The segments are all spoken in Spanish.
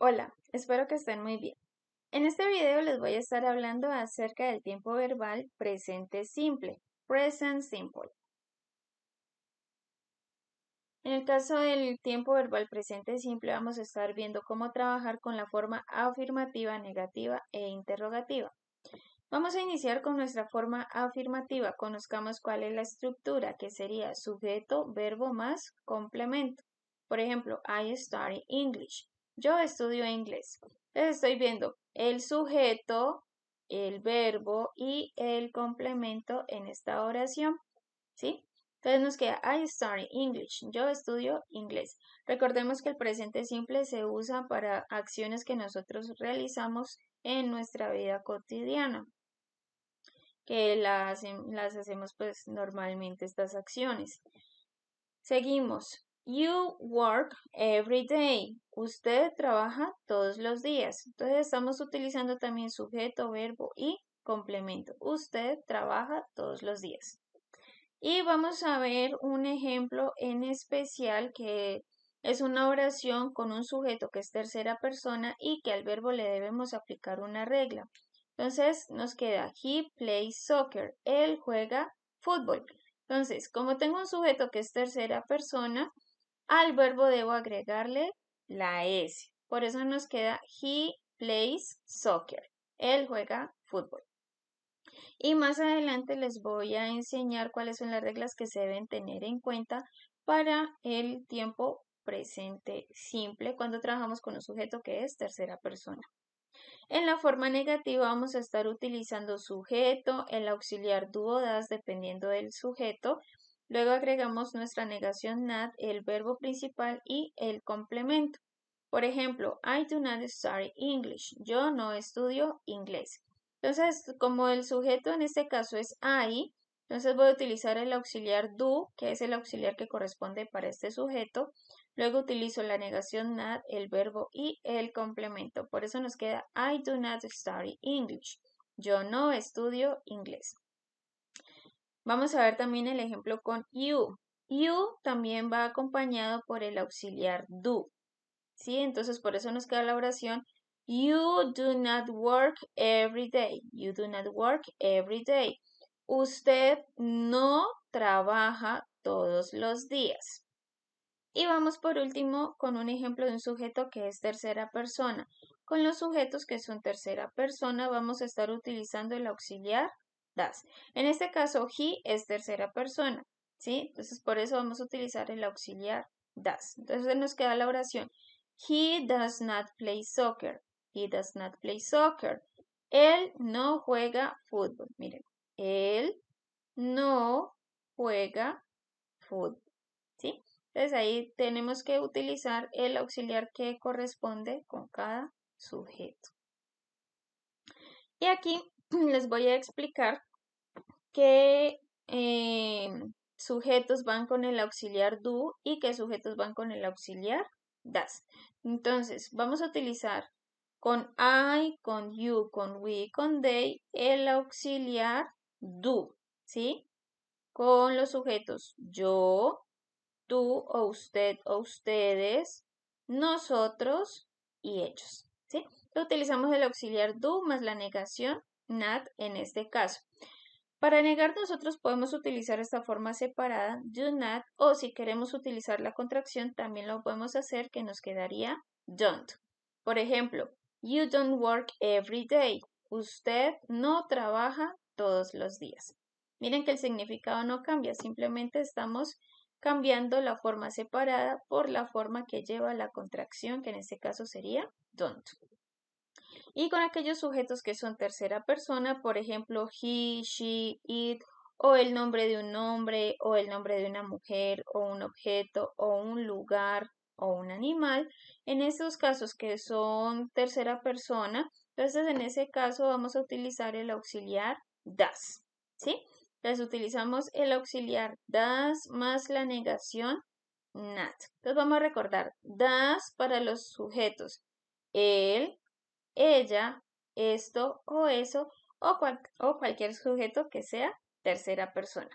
Hola, espero que estén muy bien. En este video les voy a estar hablando acerca del tiempo verbal presente simple, present simple. En el caso del tiempo verbal presente simple vamos a estar viendo cómo trabajar con la forma afirmativa, negativa e interrogativa. Vamos a iniciar con nuestra forma afirmativa. Conozcamos cuál es la estructura, que sería sujeto, verbo más complemento. Por ejemplo, I study English. Yo estudio inglés. Entonces estoy viendo el sujeto, el verbo y el complemento en esta oración. ¿Sí? Entonces nos queda I study English. Yo estudio inglés. Recordemos que el presente simple se usa para acciones que nosotros realizamos en nuestra vida cotidiana, que las hacemos pues normalmente estas acciones. Seguimos. You work every day. Usted trabaja todos los días. Entonces estamos utilizando también sujeto, verbo y complemento. Usted trabaja todos los días. Y vamos a ver un ejemplo en especial que es una oración con un sujeto que es tercera persona y que al verbo le debemos aplicar una regla. Entonces nos queda he plays soccer. Él juega fútbol. Entonces, como tengo un sujeto que es tercera persona, al verbo debo agregarle la S. Por eso nos queda he plays soccer. Él juega fútbol. Y más adelante les voy a enseñar cuáles son las reglas que se deben tener en cuenta para el tiempo presente simple cuando trabajamos con un sujeto que es tercera persona. En la forma negativa vamos a estar utilizando sujeto, el auxiliar do o das dependiendo del sujeto. Luego agregamos nuestra negación not, el verbo principal y el complemento. Por ejemplo, I do not study English. Yo no estudio inglés. Entonces, como el sujeto en este caso es I, entonces voy a utilizar el auxiliar do, que es el auxiliar que corresponde para este sujeto. Luego utilizo la negación not, el verbo y el complemento. Por eso nos queda I do not study English. Yo no estudio inglés. Vamos a ver también el ejemplo con you. You también va acompañado por el auxiliar do. ¿Sí? Entonces por eso nos queda la oración You do not work every day. You do not work every day. Usted no trabaja todos los días. Y vamos por último con un ejemplo de un sujeto que es tercera persona. Con los sujetos que son tercera persona vamos a estar utilizando el auxiliar das. En este caso, he es tercera persona, ¿sí? Entonces por eso vamos a utilizar el auxiliar das. Entonces nos queda la oración. He does not play soccer. He does not play soccer. Él no juega fútbol. Miren, él no juega fútbol, ¿sí? Entonces ahí tenemos que utilizar el auxiliar que corresponde con cada sujeto. Y aquí les voy a explicar qué sujetos van con el auxiliar do y qué sujetos van con el auxiliar das. Entonces, vamos a utilizar con I, con you, con we, con they, el auxiliar do, ¿sí? Con los sujetos yo, tú o usted o ustedes, nosotros y ellos, ¿sí? Utilizamos el auxiliar do más la negación not en este caso. Para negar nosotros podemos utilizar esta forma separada, do not, o si queremos utilizar la contracción también lo podemos hacer, que nos quedaría don't. Por ejemplo, you don't work every day. Usted no trabaja todos los días. Miren que el significado no cambia, simplemente estamos cambiando la forma separada por la forma que lleva la contracción, que en este caso sería don't. Y con aquellos sujetos que son tercera persona, por ejemplo, he, she, it, o el nombre de un hombre, o el nombre de una mujer, o un objeto, o un lugar, o un animal. En estos casos que son tercera persona, entonces en ese caso vamos a utilizar el auxiliar das, ¿sí? Entonces utilizamos el auxiliar das más la negación not. Entonces vamos a recordar das para los sujetos él, ella, esto o eso o cualquier sujeto que sea tercera persona.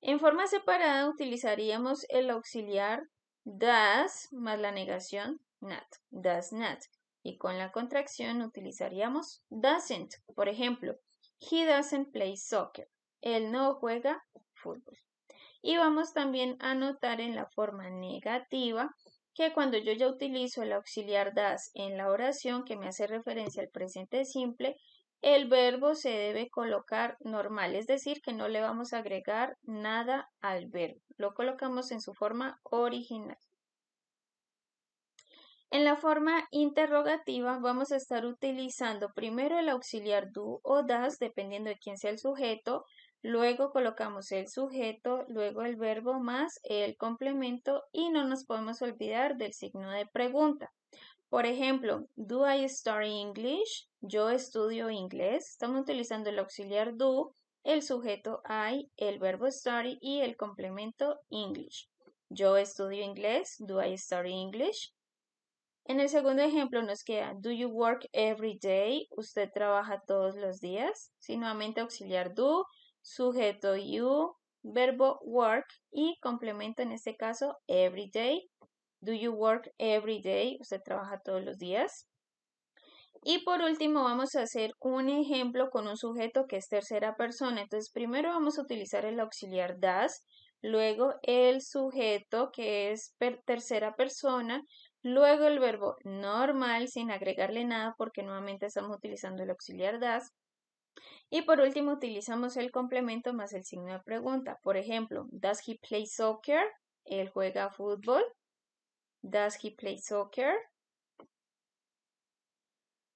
En forma separada utilizaríamos el auxiliar das más la negación not, does not. Y con la contracción utilizaríamos doesn't. Por ejemplo, he doesn't play soccer. Él no juega fútbol. Y vamos también a notar en la forma negativa que cuando yo ya utilizo el auxiliar does en la oración que me hace referencia al presente simple, el verbo se debe colocar normal, es decir, que no le vamos a agregar nada al verbo. Lo colocamos en su forma original. En la forma interrogativa vamos a estar utilizando primero el auxiliar do o das, dependiendo de quién sea el sujeto, luego colocamos el sujeto, luego el verbo más el complemento y no nos podemos olvidar del signo de pregunta. Por ejemplo, do I study English? Yo estudio inglés. Estamos utilizando el auxiliar do, el sujeto I, el verbo study y el complemento English. Yo estudio inglés. Do I study English? En el segundo ejemplo nos queda, do you work every day? ¿Usted trabaja todos los días? Sí, nuevamente auxiliar do, sujeto you, verbo work y complemento en este caso every day. Do you work every day? ¿Usted trabaja todos los días? Y por último vamos a hacer un ejemplo con un sujeto que es tercera persona. Entonces primero vamos a utilizar el auxiliar does, luego el sujeto que es tercera persona, luego el verbo normal sin agregarle nada porque nuevamente estamos utilizando el auxiliar does. Y por último utilizamos el complemento más el signo de pregunta. Por ejemplo, does he play soccer? Él juega fútbol. Does he play soccer?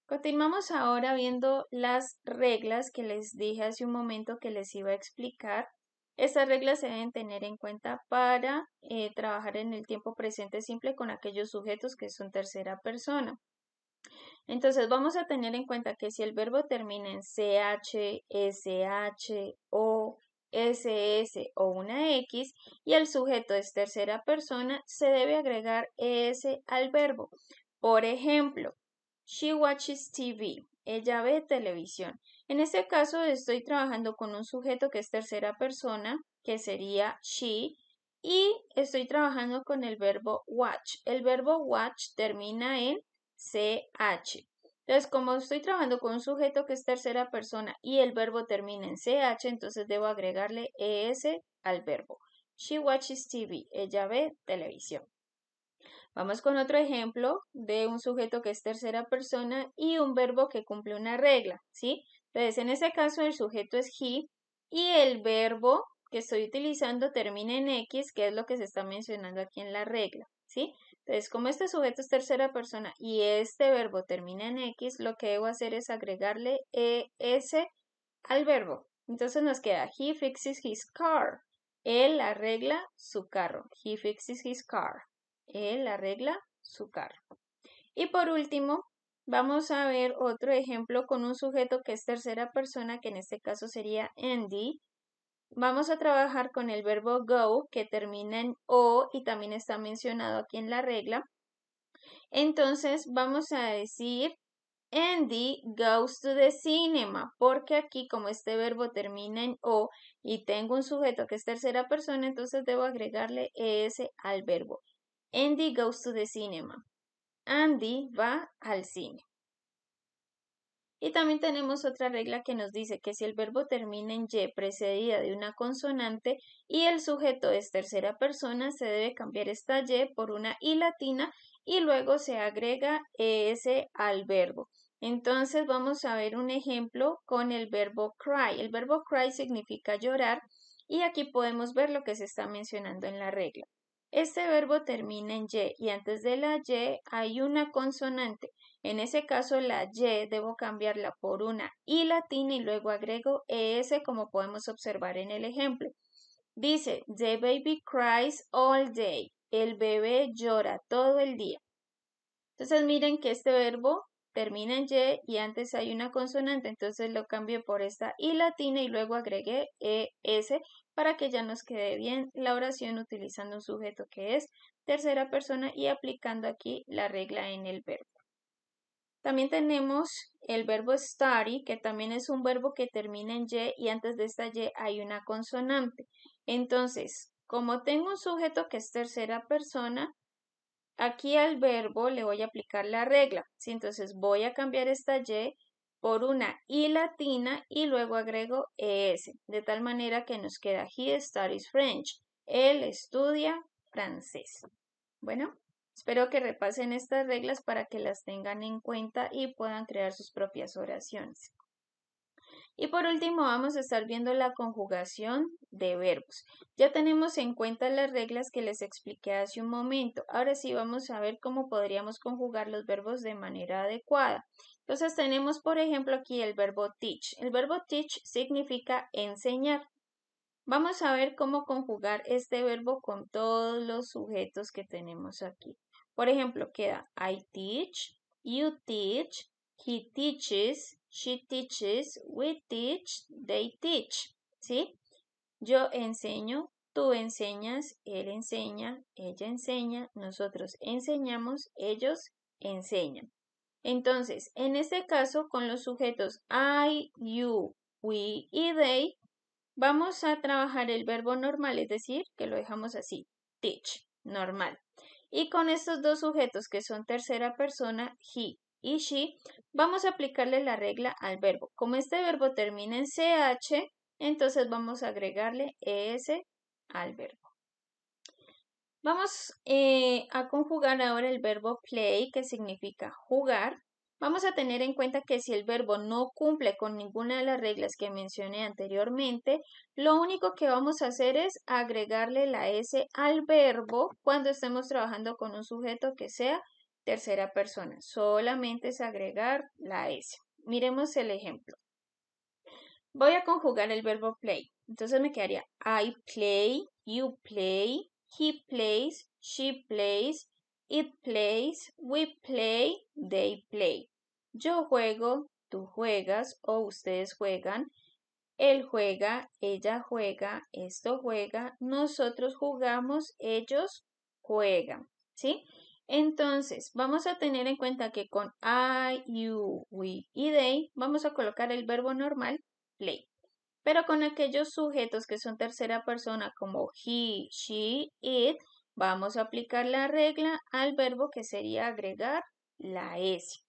Continuamos ahora viendo las reglas que les dije hace un momento que les iba a explicar. Estas reglas se deben tener en cuenta para trabajar en el tiempo presente simple con aquellos sujetos que son tercera persona. Entonces vamos a tener en cuenta que si el verbo termina en CH, SH, O, SS o una X y el sujeto es tercera persona, se debe agregar ES al verbo. Por ejemplo, she watches TV. Ella ve televisión. En este caso estoy trabajando con un sujeto que es tercera persona, que sería she, y estoy trabajando con el verbo watch. El verbo watch termina en CH. Entonces, como estoy trabajando con un sujeto que es tercera persona y el verbo termina en CH, entonces debo agregarle ES al verbo. She watches TV. Ella ve televisión. Vamos con otro ejemplo de un sujeto que es tercera persona y un verbo que cumple una regla, ¿sí? Entonces, en este caso el sujeto es he y el verbo que estoy utilizando termina en X, que es lo que se está mencionando aquí en la regla, ¿sí? Entonces, como este sujeto es tercera persona y este verbo termina en X, lo que debo hacer es agregarle ES al verbo. Entonces nos queda, he fixes his car. Él arregla su carro. He fixes his car. Él arregla su carro. Y por último, vamos a ver otro ejemplo con un sujeto que es tercera persona, que en este caso sería Andy. Vamos a trabajar con el verbo go, que termina en O y también está mencionado aquí en la regla. Entonces, vamos a decir, Andy goes to the cinema, porque aquí como este verbo termina en O y tengo un sujeto que es tercera persona, entonces debo agregarle ES al verbo. Andy goes to the cinema. Andy va al cine. Y también tenemos otra regla que nos dice que si el verbo termina en Y precedida de una consonante y el sujeto es tercera persona, se debe cambiar esta Y por una I latina y luego se agrega ES al verbo. Entonces vamos a ver un ejemplo con el verbo cry. El verbo cry significa llorar y aquí podemos ver lo que se está mencionando en la regla. Este verbo termina en Y antes de la Y hay una consonante. En ese caso la Y debo cambiarla por una I latina y luego agrego ES como podemos observar en el ejemplo. Dice, the baby cries all day. El bebé llora todo el día. Entonces miren que este verbo termina en Y antes hay una consonante, entonces lo cambio por esta I latina y luego agregué ES para que ya nos quede bien la oración utilizando un sujeto que es tercera persona y aplicando aquí la regla en el verbo. También tenemos el verbo study, que también es un verbo que termina en y antes de esta Y hay una consonante. Entonces, como tengo un sujeto que es tercera persona, aquí al verbo le voy a aplicar la regla. ¿Sí? Entonces voy a cambiar esta Y por una I latina y luego agrego ES, de tal manera que nos queda He studies French. Él estudia francés. Bueno, espero que repasen estas reglas para que las tengan en cuenta y puedan crear sus propias oraciones. Y por último vamos a estar viendo la conjugación de verbos. Ya tenemos en cuenta las reglas que les expliqué hace un momento. Ahora sí vamos a ver cómo podríamos conjugar los verbos de manera adecuada. Entonces tenemos por ejemplo aquí el verbo teach. El verbo teach significa enseñar. Vamos a ver cómo conjugar este verbo con todos los sujetos que tenemos aquí. Por ejemplo, queda I teach, you teach, he teaches, she teaches, we teach, they teach. ¿Sí? Yo enseño, tú enseñas, él enseña, ella enseña, nosotros enseñamos, ellos enseñan. Entonces, en este caso, con los sujetos I, you, we y they, vamos a trabajar el verbo normal, es decir, que lo dejamos así, teach, normal. Y con estos dos sujetos que son tercera persona, he y she, vamos a aplicarle la regla al verbo. Como este verbo termina en ch, entonces vamos a agregarle es al verbo. Vamos a conjugar ahora el verbo play, que significa jugar. Vamos a tener en cuenta que si el verbo no cumple con ninguna de las reglas que mencioné anteriormente, lo único que vamos a hacer es agregarle la S al verbo cuando estemos trabajando con un sujeto que sea tercera persona. Solamente es agregar la S. Miremos el ejemplo. Voy a conjugar el verbo play. Entonces me quedaría I play, you play, he plays, she plays, it plays, we play, they play. Yo juego, tú juegas o ustedes juegan, él juega, ella juega, esto juega, nosotros jugamos, ellos juegan, ¿sí? Entonces, vamos a tener en cuenta que con I, you, we y they vamos a colocar el verbo normal, play. Pero con aquellos sujetos que son tercera persona como he, she, it, vamos a aplicar la regla al verbo que sería agregar la S.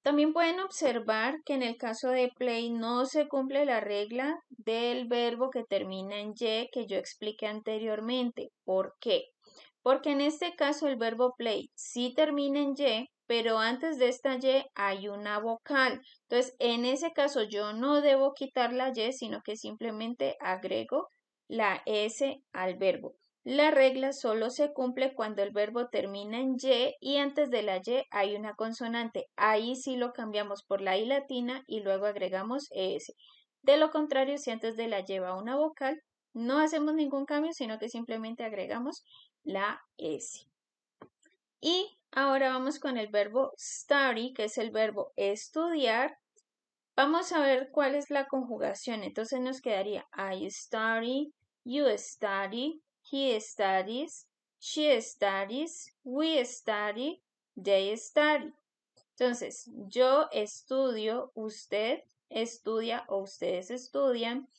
También pueden observar que en el caso de play no se cumple la regla del verbo que termina en Y que yo expliqué anteriormente. ¿Por qué? Porque en este caso el verbo play sí termina en Y, pero antes de esta Y hay una vocal. Entonces, en ese caso yo no debo quitar la Y, sino que simplemente agrego la S al verbo. La regla solo se cumple cuando el verbo termina en y antes de la Y hay una consonante. Ahí sí lo cambiamos por la I latina y luego agregamos ES. De lo contrario, si antes de la Y va una vocal, no hacemos ningún cambio, sino que simplemente agregamos la S. Y ahora vamos con el verbo study, que es el verbo estudiar. Vamos a ver cuál es la conjugación. Entonces nos quedaría I study, you study, he studies, she studies, we study, they study. Entonces, yo estudio, usted estudia o ustedes estudian,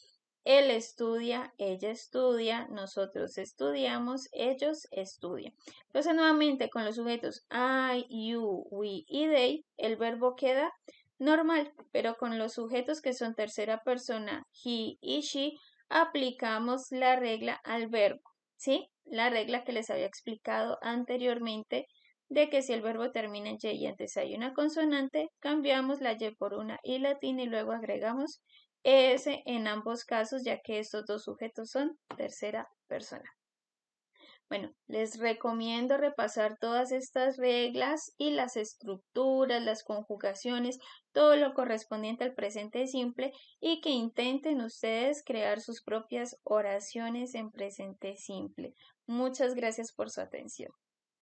él estudia, ella estudia, nosotros estudiamos, ellos estudian. Entonces, nuevamente con los sujetos I, you, we y they, el verbo queda normal, pero con los sujetos que son tercera persona, he y she, aplicamos la regla al verbo, ¿sí? La regla que les había explicado anteriormente de que si el verbo termina en Y y antes hay una consonante, cambiamos la Y por una I latina y luego agregamos ES en ambos casos, ya que estos dos sujetos son tercera persona. Bueno, les recomiendo repasar todas estas reglas y las estructuras, las conjugaciones, todo lo correspondiente al presente simple y que intenten ustedes crear sus propias oraciones en presente simple. Muchas gracias por su atención.